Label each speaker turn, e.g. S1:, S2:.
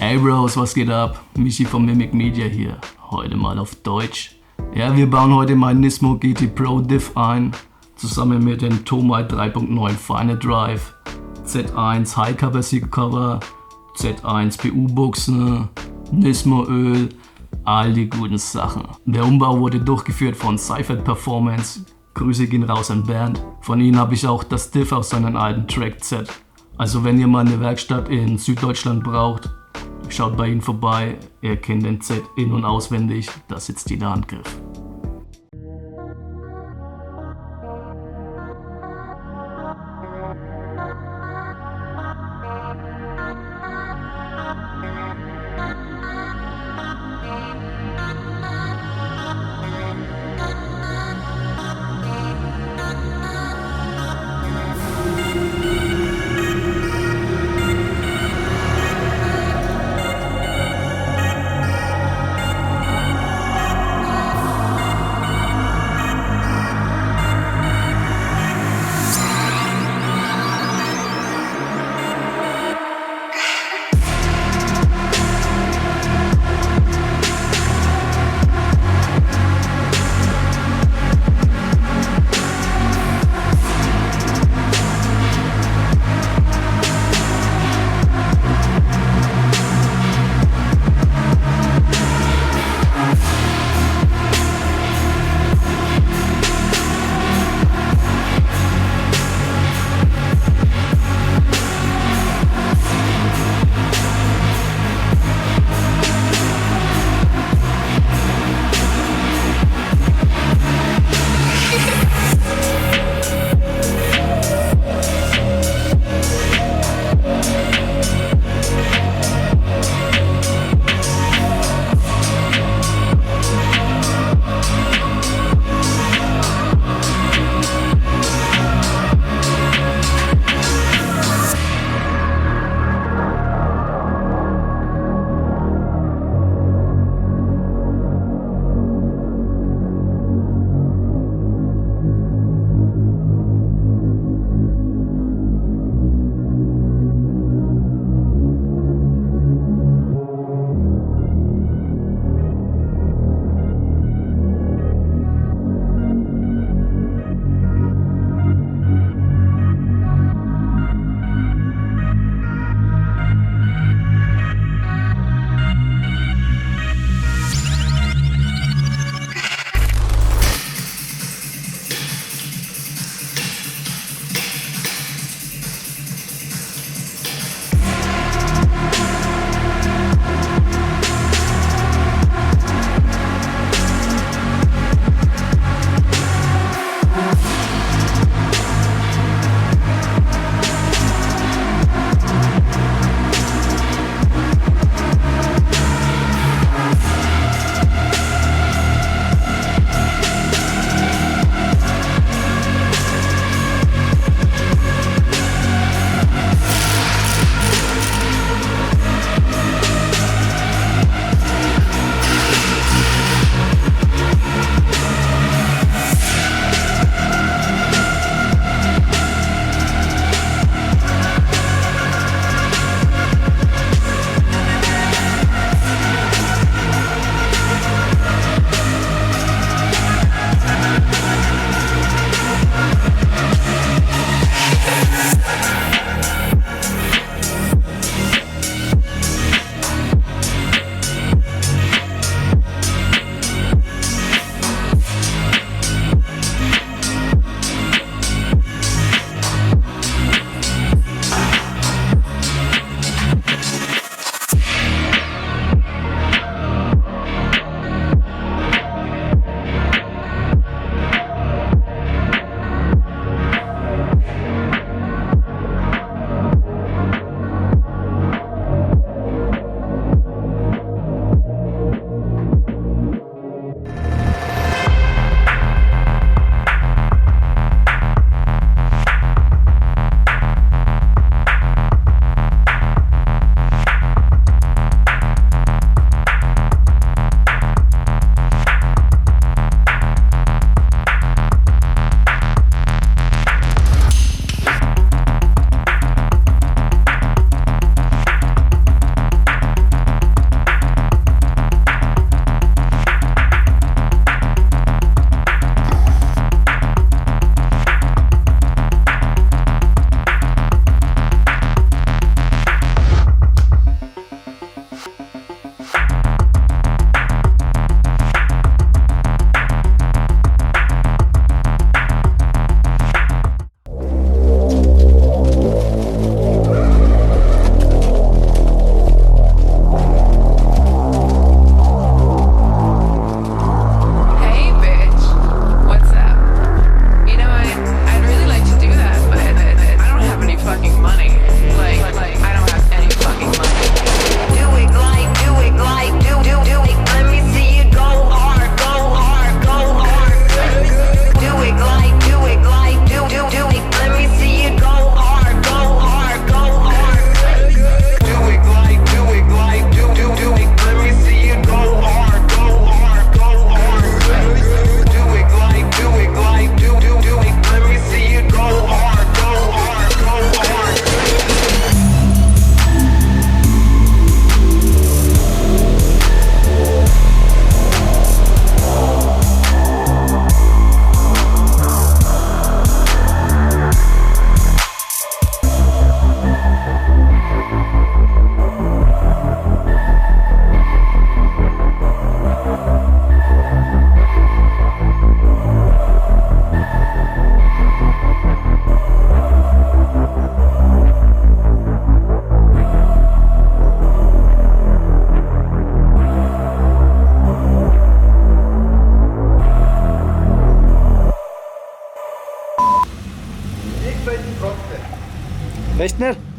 S1: Hey Bros, was geht ab? Michi von MIMCK Media hier. Heute mal auf Deutsch. Ja, wir bauen heute mein Nismo GT Pro Diff ein. Zusammen mit dem Tomei 3.9 Final Drive, Z1 High Cover Seat Cover, Z1 PU-Buchsen, Nismo Öl, all die guten Sachen. Der Umbau wurde durchgeführt von Seifert Performance. Grüße gehen raus an Bernd. Von ihnen habe ich auch das Diff aus seinen alten Track Z. Also wenn ihr mal eine Werkstatt in Süddeutschland braucht, schaut bei ihnen vorbei. Er kennt den Z in- und auswendig. Da sitzt jeder Handgriff.
S2: 25 trotzdem.
S3: Echt nicht?